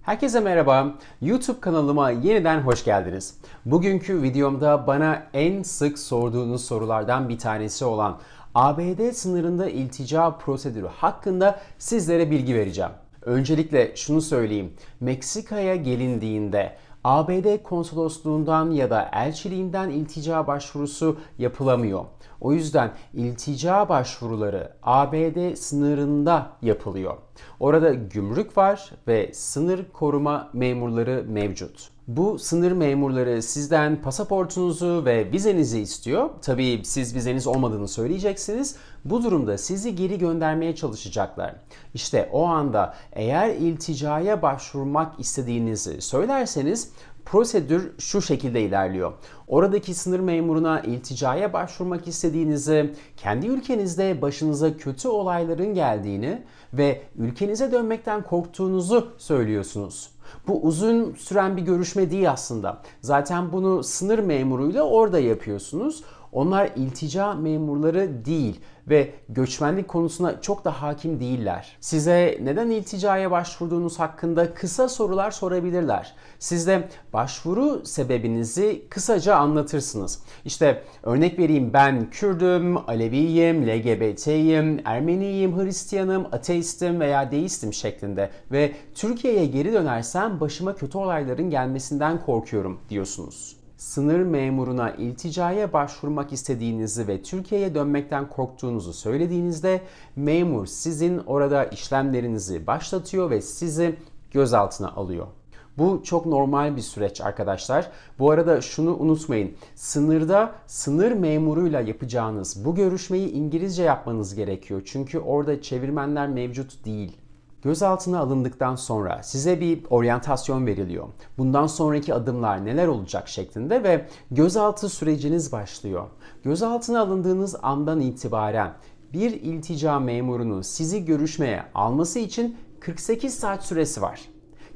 Herkese merhaba. YouTube kanalıma yeniden hoş geldiniz. Bugünkü videomda bana en sık sorduğunuz sorulardan bir tanesi olan ABD sınırında iltica prosedürü hakkında sizlere bilgi vereceğim. Öncelikle şunu söyleyeyim. Meksika'ya gelindiğinde ABD konsolosluğundan ya da elçiliğinden iltica başvurusu yapılamıyor. O yüzden iltica başvuruları ABD sınırında yapılıyor. Orada gümrük var ve sınır koruma memurları mevcut. Bu sınır memurları sizden pasaportunuzu ve vizenizi istiyor. Tabii siz vizeniz olmadığını söyleyeceksiniz. Bu durumda sizi geri göndermeye çalışacaklar. İşte o anda eğer ilticaya başvurmak istediğinizi söylerseniz prosedür şu şekilde ilerliyor. Oradaki sınır memuruna ilticaya başvurmak istediğinizi, kendi ülkenizde başınıza kötü olayların geldiğini ve ülkenize dönmekten korktuğunuzu söylüyorsunuz. Bu uzun süren bir görüşme değil aslında. Zaten bunu sınır memuruyla orada yapıyorsunuz. Onlar iltica memurları değil ve göçmenlik konusuna çok da hakim değiller. Size neden ilticaya başvurduğunuz hakkında kısa sorular sorabilirler. Siz de başvuru sebebinizi kısaca anlatırsınız. İşte örnek vereyim, ben Kürdüm, Aleviyim, LGBT'yim, Ermeniyim, Hristiyanım, ateistim veya deistim şeklinde ve Türkiye'ye geri dönersem başıma kötü olayların gelmesinden korkuyorum diyorsunuz. Sınır memuruna ilticaya başvurmak istediğinizi ve Türkiye'ye dönmekten korktuğunuzu söylediğinizde memur sizin orada işlemlerinizi başlatıyor ve sizi gözaltına alıyor. Bu çok normal bir süreç arkadaşlar. Bu arada şunu unutmayın. Sınırda sınır memuruyla yapacağınız bu görüşmeyi İngilizce yapmanız gerekiyor. Çünkü orada çevirmenler mevcut değil. Gözaltına alındıktan sonra size bir oryantasyon veriliyor. Bundan sonraki adımlar neler olacak şeklinde ve gözaltı süreciniz başlıyor. Gözaltına alındığınız andan itibaren bir iltica memurunun sizi görüşmeye alması için 48 saat süresi var.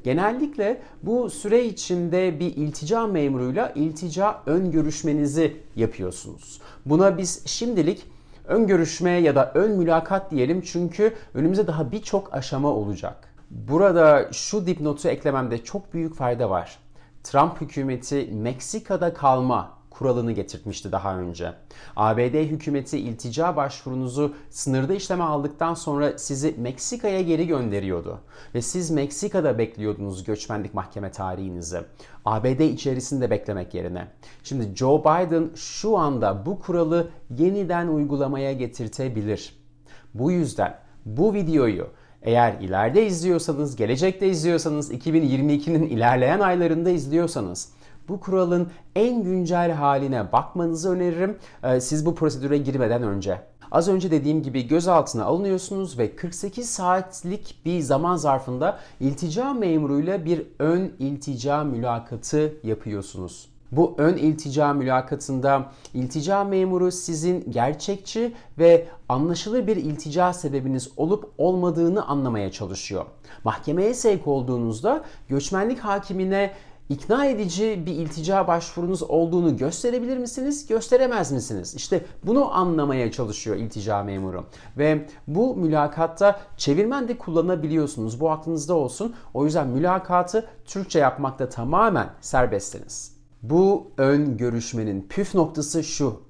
Genellikle bu süre içinde bir iltica memuruyla iltica ön görüşmenizi yapıyorsunuz. Buna biz şimdilik ön görüşme ya da ön mülakat diyelim, çünkü önümüzde daha birçok aşama olacak. Burada şu dipnotu eklememde çok büyük fayda var. Trump hükümeti Meksika'da kalma kuralını getirtmişti daha önce. ABD hükümeti iltica başvurunuzu sınırda işleme aldıktan sonra sizi Meksika'ya geri gönderiyordu. Ve siz Meksika'da bekliyordunuz göçmenlik mahkeme tarihinizi. ABD içerisinde beklemek yerine. Şimdi Joe Biden şu anda bu kuralı yeniden uygulamaya getirtebilir. Bu yüzden bu videoyu eğer ileride izliyorsanız, gelecekte izliyorsanız, 2022'nin ilerleyen aylarında izliyorsanız bu kuralın en güncel haline bakmanızı öneririm siz bu prosedüre girmeden önce. Az önce dediğim gibi gözaltına alınıyorsunuz ve 48 saatlik bir zaman zarfında iltica memuruyla bir ön iltica mülakatı yapıyorsunuz. Bu ön iltica mülakatında iltica memuru sizin gerçekçi ve anlaşılır bir iltica sebebiniz olup olmadığını anlamaya çalışıyor. Mahkemeye sevk olduğunuzda göçmenlik hakimine İkna edici bir iltica başvurunuz olduğunu gösterebilir misiniz, gösteremez misiniz? İşte bunu anlamaya çalışıyor iltica memuru. Ve bu mülakatta çevirmen de kullanabiliyorsunuz. Bu aklınızda olsun. O yüzden mülakatı Türkçe yapmakta tamamen serbestsiniz. Bu ön görüşmenin püf noktası şu.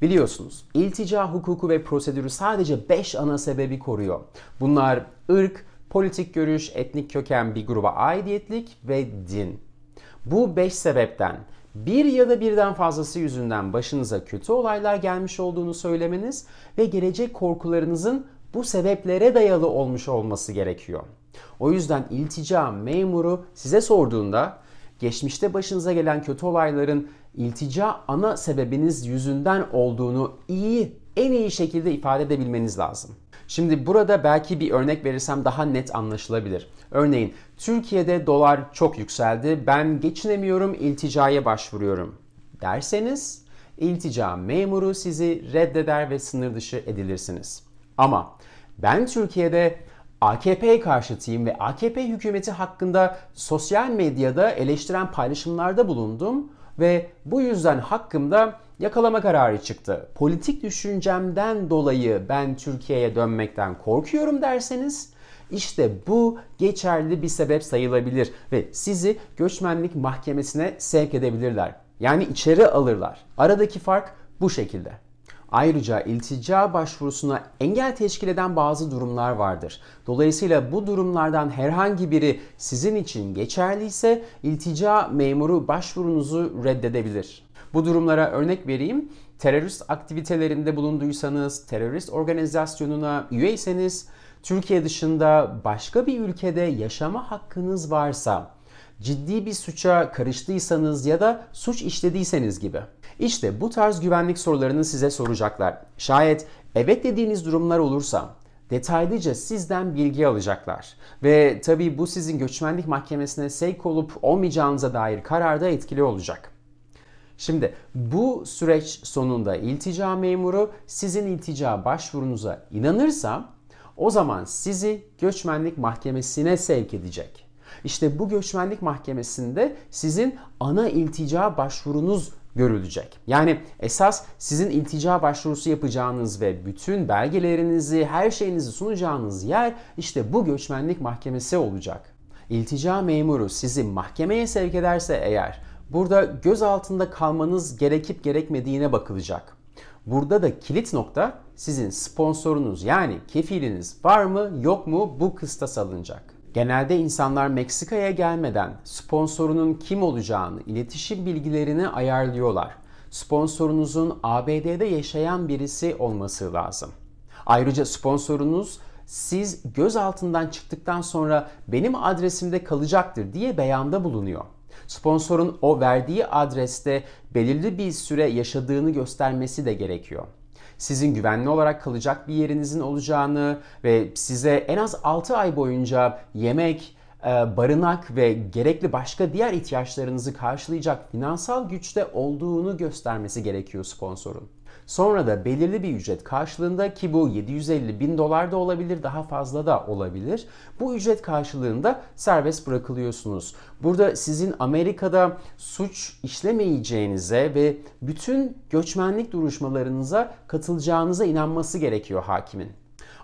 Biliyorsunuz, iltica hukuku ve prosedürü sadece 5 ana sebebi koruyor. Bunlar ırk, politik görüş, etnik köken, bir gruba aidiyetlik ve din. Bu 5 sebepten bir ya da birden fazlası yüzünden başınıza kötü olaylar gelmiş olduğunu söylemeniz ve gelecek korkularınızın bu sebeplere dayalı olmuş olması gerekiyor. O yüzden iltica memuru size sorduğunda geçmişte başınıza gelen kötü olayların iltica ana sebebiniz yüzünden olduğunu en iyi şekilde ifade edebilmeniz lazım. Şimdi burada belki bir örnek verirsem daha net anlaşılabilir. Örneğin Türkiye'de dolar çok yükseldi, ben geçinemiyorum, ilticaya başvuruyorum derseniz iltica memuru sizi reddeder ve sınır dışı edilirsiniz. Ama ben Türkiye'de AKP karşıtıyım ve AKP hükümeti hakkında sosyal medyada eleştiren paylaşımlarda bulundum ve bu yüzden hakkımda yakalama kararı çıktı. Politik düşüncemden dolayı ben Türkiye'ye dönmekten korkuyorum derseniz İşte bu geçerli bir sebep sayılabilir ve sizi göçmenlik mahkemesine sevk edebilirler. Yani içeri alırlar. Aradaki fark bu şekilde. Ayrıca iltica başvurusuna engel teşkil eden bazı durumlar vardır. Dolayısıyla bu durumlardan herhangi biri sizin için geçerliyse iltica memuru başvurunuzu reddedebilir. Bu durumlara örnek vereyim. Terörist aktivitelerinde bulunduysanız, terörist organizasyonuna üyeyseniz, Türkiye dışında başka bir ülkede yaşama hakkınız varsa, ciddi bir suça karıştıysanız ya da suç işlediyseniz gibi. İşte bu tarz güvenlik sorularını size soracaklar. Şayet evet dediğiniz durumlar olursa detaylıca sizden bilgi alacaklar. Ve tabii bu sizin göçmenlik mahkemesine sevk olup olmayacağınıza dair kararda etkili olacak. Şimdi bu süreç sonunda iltica memuru sizin iltica başvurunuza inanırsa o zaman sizi göçmenlik mahkemesine sevk edecek. İşte bu göçmenlik mahkemesinde sizin ana iltica başvurunuz görülecek. Yani esas sizin iltica başvurusu yapacağınız ve bütün belgelerinizi, her şeyinizi sunacağınız yer işte bu göçmenlik mahkemesi olacak. İltica memuru sizi mahkemeye sevk ederse eğer, burada gözaltında kalmanız gerekip gerekmediğine bakılacak. Burada da kilit nokta sizin sponsorunuz yani kefiliniz var mı yok mu bu kıstas alınacak. Genelde insanlar Meksika'ya gelmeden sponsorunun kim olacağını, iletişim bilgilerini ayarlıyorlar. Sponsorunuzun ABD'de yaşayan birisi olması lazım. Ayrıca sponsorunuz siz gözaltından çıktıktan sonra benim adresimde kalacaktır diye beyanda bulunuyor. Sponsorun o verdiği adreste belirli bir süre yaşadığını göstermesi de gerekiyor. Sizin güvenli olarak kalacak bir yerinizin olacağını ve size en az 6 ay boyunca yemek, barınak ve gerekli başka diğer ihtiyaçlarınızı karşılayacak finansal güçte olduğunu göstermesi gerekiyor sponsorun. Sonra da belirli bir ücret karşılığında ki bu 750 bin dolar da olabilir, daha fazla da olabilir. Bu ücret karşılığında serbest bırakılıyorsunuz. Burada sizin Amerika'da suç işlemeyeceğinize ve bütün göçmenlik duruşmalarınıza katılacağınıza inanması gerekiyor hakimin.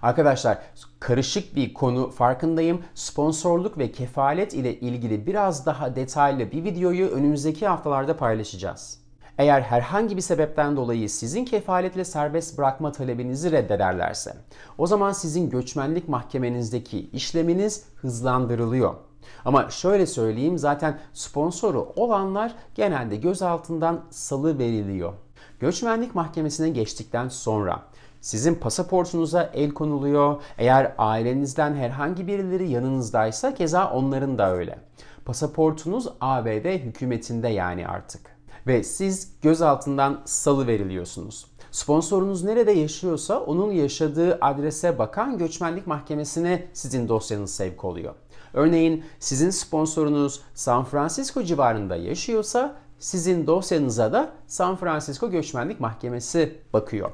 Arkadaşlar karışık bir konu farkındayım. Sponsorluk ve kefalet ile ilgili biraz daha detaylı bir videoyu önümüzdeki haftalarda paylaşacağız. Eğer herhangi bir sebepten dolayı sizin kefaletle serbest bırakma talebinizi reddederlerse, o zaman sizin göçmenlik mahkemenizdeki işleminiz hızlandırılıyor. Ama şöyle söyleyeyim, zaten sponsoru olanlar genelde gözaltından salıveriliyor. Göçmenlik mahkemesine geçtikten sonra sizin pasaportunuza el konuluyor. Eğer ailenizden herhangi birileri yanınızdaysa keza onların da öyle. Pasaportunuz ABD hükümetinde yani artık. Ve siz gözaltından salıveriliyorsunuz. Sponsorunuz nerede yaşıyorsa onun yaşadığı adrese bakan göçmenlik mahkemesine sizin dosyanız sevk oluyor. Örneğin sizin sponsorunuz San Francisco civarında yaşıyorsa sizin dosyanıza da San Francisco Göçmenlik Mahkemesi bakıyor.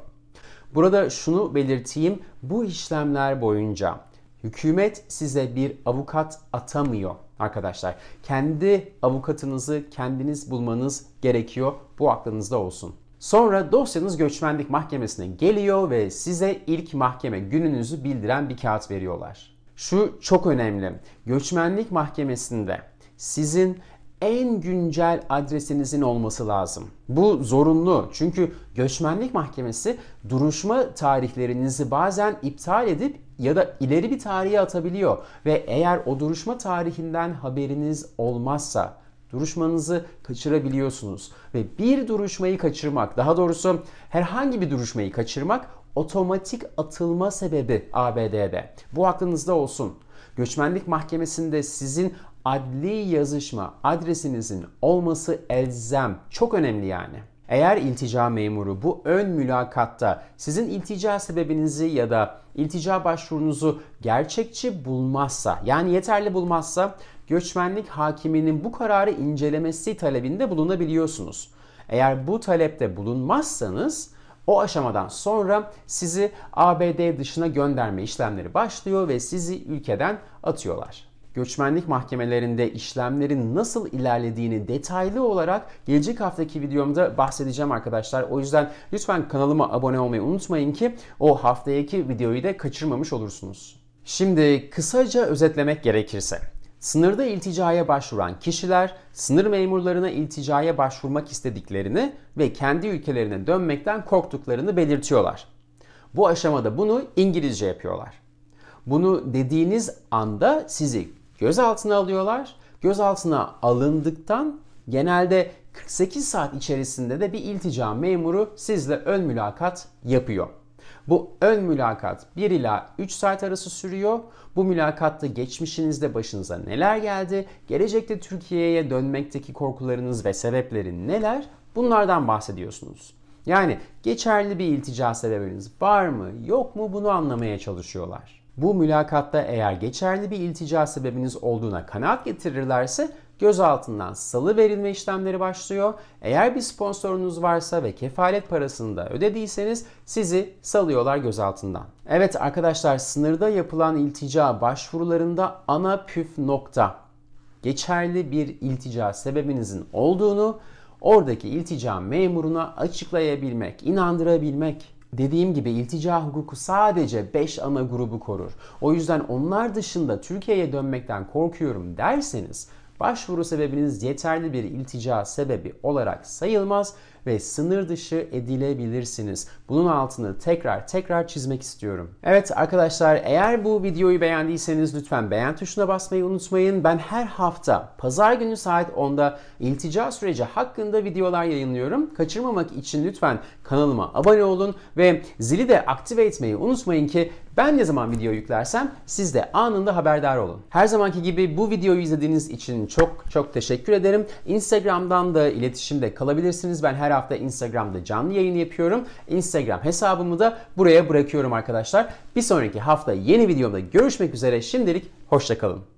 Burada şunu belirteyim, bu işlemler boyunca hükümet size bir avukat atamıyor arkadaşlar. Kendi avukatınızı kendiniz bulmanız gerekiyor. Bu aklınızda olsun. Sonra dosyanız göçmenlik mahkemesine geliyor ve size ilk mahkeme gününüzü bildiren bir kağıt veriyorlar. Şu çok önemli. Göçmenlik mahkemesinde sizin en güncel adresinizin olması lazım. Bu zorunlu çünkü göçmenlik mahkemesi duruşma tarihlerinizi bazen iptal edip ya da ileri bir tarihe atabiliyor ve eğer o duruşma tarihinden haberiniz olmazsa duruşmanızı kaçırabiliyorsunuz ve bir duruşmayı kaçırmak, daha doğrusu herhangi bir duruşmayı kaçırmak otomatik atılma sebebi ABD'de. Bu aklınızda olsun. Göçmenlik mahkemesinde sizin adli yazışma adresinizin olması elzem. Çok önemli yani. Eğer iltica memuru bu ön mülakatta sizin iltica sebebinizi ya da iltica başvurunuzu gerçekçi bulmazsa, yani yeterli bulmazsa göçmenlik hakiminin bu kararı incelemesi talebinde bulunabiliyorsunuz. Eğer bu talepte bulunmazsanız o aşamadan sonra sizi ABD dışına gönderme işlemleri başlıyor ve sizi ülkeden atıyorlar. Göçmenlik mahkemelerinde işlemlerin nasıl ilerlediğini detaylı olarak gelecek haftaki videomda bahsedeceğim arkadaşlar. O yüzden lütfen kanalıma abone olmayı unutmayın ki o haftaki videoyu da kaçırmamış olursunuz. Şimdi kısaca özetlemek gerekirse, sınırda ilticaya başvuran kişiler sınır memurlarına ilticaya başvurmak istediklerini ve kendi ülkelerine dönmekten korktuklarını belirtiyorlar. Bu aşamada bunu İngilizce yapıyorlar. Bunu dediğiniz anda sizi gözaltına alıyorlar. Gözaltına alındıktan genelde 48 saat içerisinde de bir iltica memuru sizle ön mülakat yapıyor. Bu ön mülakat 1 ila 3 saat arası sürüyor. Bu mülakatta geçmişinizde başınıza neler geldi, gelecekte Türkiye'ye dönmekteki korkularınız ve sebepleri neler? Bunlardan bahsediyorsunuz. Yani geçerli bir iltica sebebiniz var mı, yok mu bunu anlamaya çalışıyorlar. Bu mülakatta eğer geçerli bir iltica sebebiniz olduğuna kanaat getirirlerse gözaltından salı verilme işlemleri başlıyor. Eğer bir sponsorunuz varsa ve kefalet parasını da ödediyseniz sizi salıyorlar gözaltından. Evet arkadaşlar, sınırda yapılan iltica başvurularında ana püf nokta geçerli bir iltica sebebinizin olduğunu oradaki iltica memuruna açıklayabilmek, inandırabilmek. Dediğim gibi iltica hukuku sadece 5 ana grubu korur. O yüzden onlar dışında Türkiye'ye dönmekten korkuyorum derseniz başvuru sebebiniz yeterli bir iltica sebebi olarak sayılmaz ve sınır dışı edilebilirsiniz. Bunun altını tekrar çizmek istiyorum. Evet arkadaşlar, eğer bu videoyu beğendiyseniz lütfen beğen tuşuna basmayı unutmayın. Ben her hafta pazar günü saat 10'da iltica süreci hakkında videolar yayınlıyorum. Kaçırmamak için lütfen kanalıma abone olun ve zili de aktive etmeyi unutmayın ki ben ne zaman video yüklersem siz de anında haberdar olun. Her zamanki gibi bu videoyu izlediğiniz için çok teşekkür ederim. Instagram'dan da iletişimde kalabilirsiniz. Ben her hafta Instagram'da canlı yayın yapıyorum. Instagram hesabımı da buraya bırakıyorum arkadaşlar. Bir sonraki hafta yeni videomda görüşmek üzere. Şimdilik hoşça kalın.